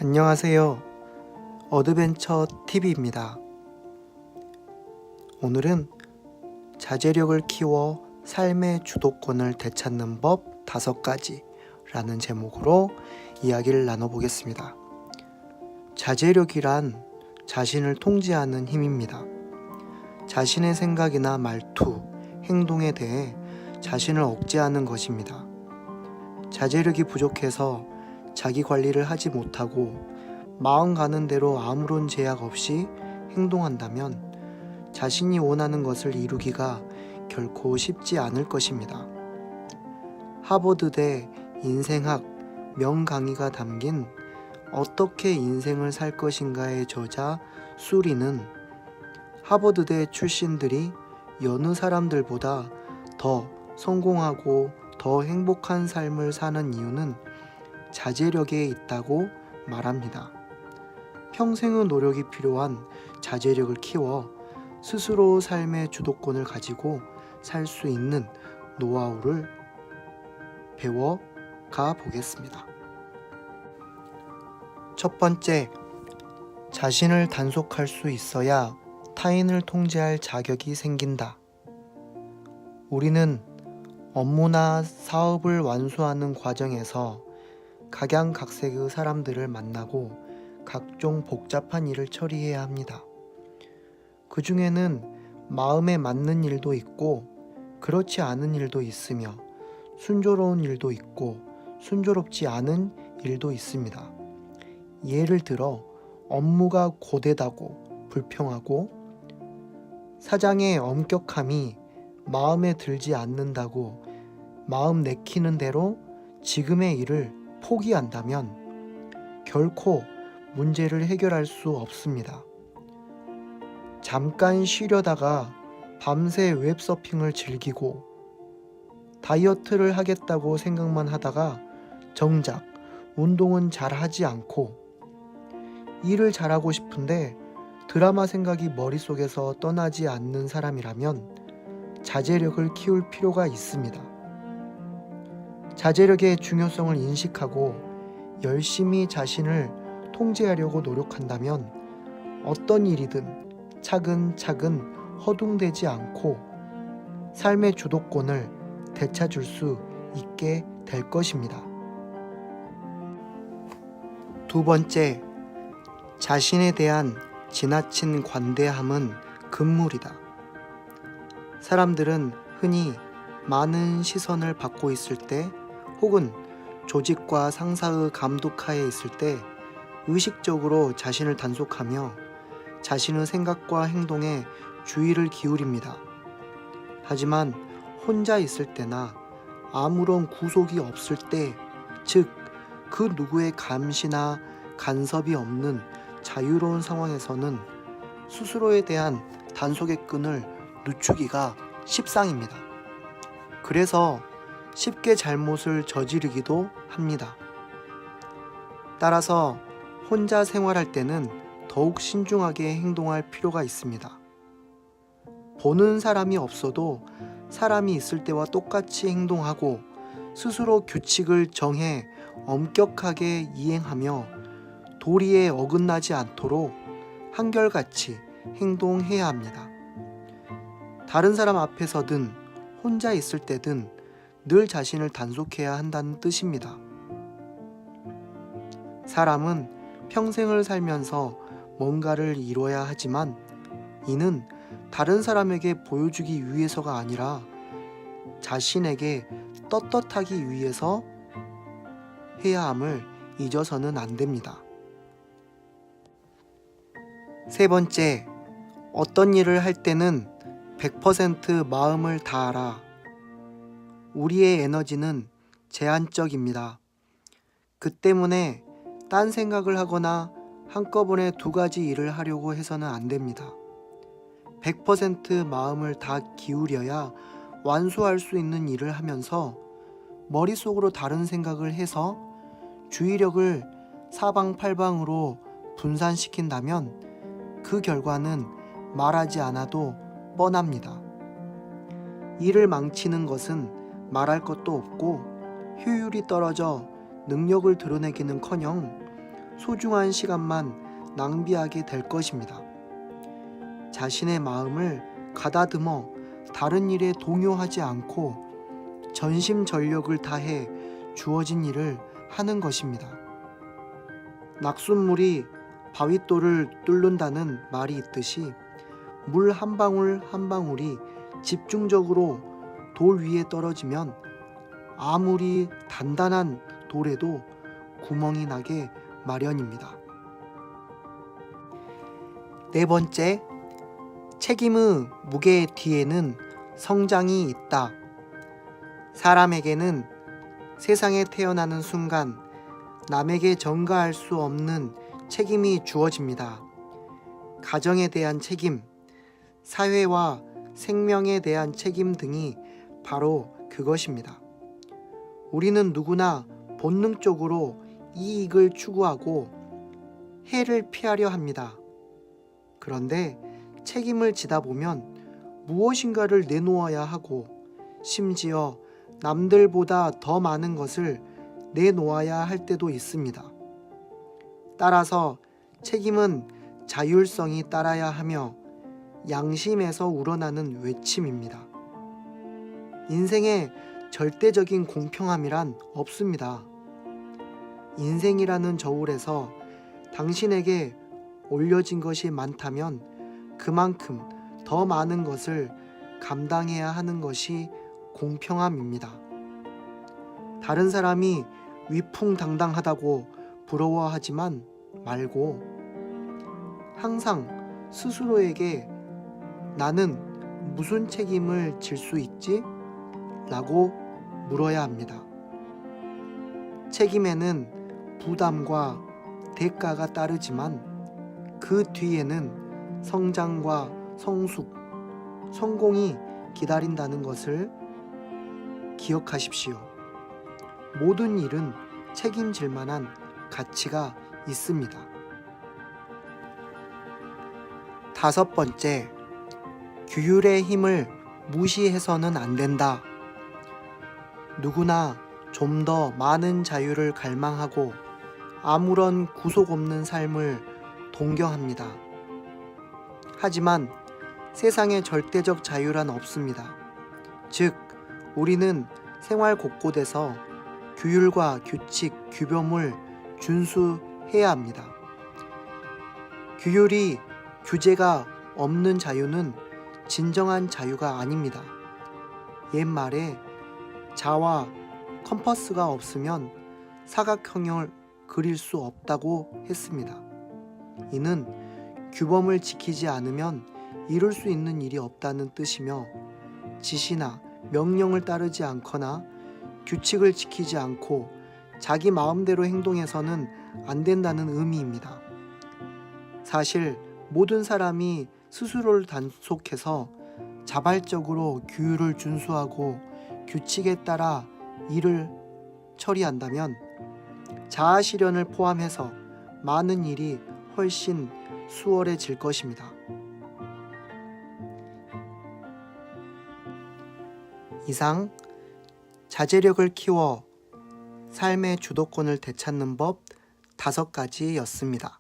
안녕하세요. 어드벤처 TV입니다. 오늘은 자제력을 키워 삶의 주도권을 되찾는 법 5가지라는 제목으로 이야기를 나눠보겠습니다. 자제력이란 자신을 통제하는 힘입니다. 자신의 생각이나 말투, 행동에 대해 자신을 억제하는 것입니다. 자제력이 부족해서 자기 관리를 하지 못하고 마음 가는 대로 아무런 제약 없이 행동한다면 자신이 원하는 것을 이루기가 결코 쉽지 않을 것입니다. 하버드대 인생학 명강의가 담긴 어떻게 인생을 살 것인가의 저자 수리는 하버드대 출신들이 여느 사람들보다 더 성공하고 더 행복한 삶을 사는 이유는 자제력에 있다고 말합니다. 평생의 노력이 필요한 자제력을 키워 스스로 삶의 주도권을 가지고 살 수 있는 노하우를 배워가 보겠습니다. 첫 번째, 자신을 단속할 수 있어야 타인을 통제할 자격이 생긴다. 우리는 업무나 사업을 완수하는 과정에서 각양각색의 사람들을 만나고 각종 복잡한 일을 처리해야 합니다. 그 중에는 마음에 맞는 일도 있고 그렇지 않은 일도 있으며 순조로운 일도 있고 순조롭지 않은 일도 있습니다. 예를 들어 업무가 고되다고 불평하고 사장의 엄격함이 마음에 들지 않는다고 마음 내키는 대로 지금의 일을 포기한다면 결코 문제를 해결할 수 없습니다. 잠깐 쉬려다가 밤새 웹서핑을 즐기고 다이어트를 하겠다고 생각만 하다가 정작 운동은 잘 하지 않고 일을 잘하고 싶은데 드라마 생각이 머릿속에서 떠나지 않는 사람이라면 자제력을 키울 필요가 있습니다. 자제력의 중요성을 인식하고 열심히 자신을 통제하려고 노력한다면 어떤 일이든 차근차근 허둥대지 않고 삶의 주도권을 되찾을 수 있게 될 것입니다. 두 번째, 자신에 대한 지나친 관대함은 금물이다. 사람들은 흔히 많은 시선을 받고 있을 때 혹은 조직과 상사의 감독하에 있을 때 의식적으로 자신을 단속하며 자신의 생각과 행동에 주의를 기울입니다. 하지만 혼자 있을 때나 아무런 구속이 없을 때, 즉 그 누구의 감시나 간섭이 없는 자유로운 상황에서는 스스로에 대한 단속의 끈을 늦추기가 십상입니다. 그래서 쉽게 잘못을 저지르기도 합니다. 따라서 혼자 생활할 때는 더욱 신중하게 행동할 필요가 있습니다. 보는 사람이 없어도 사람이 있을 때와 똑같이 행동하고 스스로 규칙을 정해 엄격하게 이행하며 도리에 어긋나지 않도록 한결같이 행동해야 합니다. 다른 사람 앞에서든 혼자 있을 때든 늘 자신을 단속해야 한다는 뜻입니다. 사람은 평생을 살면서 뭔가를 이뤄야 하지만 이는 다른 사람에게 보여주기 위해서가 아니라 자신에게 떳떳하기 위해서 해야 함을 잊어서는 안 됩니다. 세 번째, 어떤 일을 할 때는 100% 마음을 다하라. 우리의 에너지는 제한적입니다. 그 때문에 딴 생각을 하거나 한꺼번에 2가지 일을 하려고 해서는 안 됩니다. 100% 마음을 다 기울여야 완수할 수 있는 일을 하면서 머릿속으로 다른 생각을 해서 주의력을 사방팔방으로 분산시킨다면 그 결과는 말하지 않아도 뻔합니다. 일을 망치는 것은 말할 것도 없고 효율이 떨어져 능력을 드러내기는커녕 소중한 시간만 낭비하게 될 것입니다. 자신의 마음을 가다듬어 다른 일에 동요하지 않고 전심전력을 다해 주어진 일을 하는 것입니다. 낙숫물이 바윗돌을 뚫는다는 말이 있듯이 물 한 방울 한 방울이 집중적으로 돌 위에 떨어지면 아무리 단단한 돌에도 구멍이 나게 마련입니다. 네 번째, 책임의 무게 뒤에는 성장이 있다. 사람에게는 세상에 태어나는 순간 남에게 전가할 수 없는 책임이 주어집니다. 가정에 대한 책임, 사회와 생명에 대한 책임 등이 바로 그것입니다. 우리는 누구나 본능적으로 이익을 추구하고 해를 피하려 합니다. 그런데 책임을 지다 보면 무엇인가를 내놓아야 하고 심지어 남들보다 더 많은 것을 내놓아야 할 때도 있습니다. 따라서 책임은 자율성이 따라야 하며 양심에서 우러나는 외침입니다. 인생에 절대적인 공평함이란 없습니다. 인생이라는 저울에서 당신에게 올려진 것이 많다면 그만큼 더 많은 것을 감당해야 하는 것이 공평함입니다. 다른 사람이 위풍당당하다고 부러워하지만 말고 항상 스스로에게 나는 무슨 책임을 질 수 있지? 라고 물어야 합니다. 책임에는 부담과 대가가 따르지만 그 뒤에는 성장과 성숙, 성공이 기다린다는 것을 기억하십시오. 모든 일은 책임질 만한 가치가 있습니다. 다섯 번째, 규율의 힘을 무시해서는 안 된다. 누구나 좀 더 많은 자유를 갈망하고 아무런 구속 없는 삶을 동경합니다. 하지만 세상에 절대적 자유란 없습니다. 즉, 우리는 생활 곳곳에서 규율과 규칙, 규범을 준수해야 합니다. 규율이 규제가 없는 자유는 진정한 자유가 아닙니다. 옛말에 자와 컴퍼스가 없으면 사각형을 그릴 수 없다고 했습니다. 이는 규범을 지키지 않으면 이룰 수 있는 일이 없다는 뜻이며 지시나 명령을 따르지 않거나 규칙을 지키지 않고 자기 마음대로 행동해서는 안 된다는 의미입니다. 사실 모든 사람이 스스로를 단속해서 자발적으로 규율을 준수하고 규칙에 따라 일을 처리한다면 자아 실현을 포함해서 많은 일이 훨씬 수월해질 것입니다. 이상 자제력을 키워 삶의 주도권을 되찾는 법 5가지였습니다.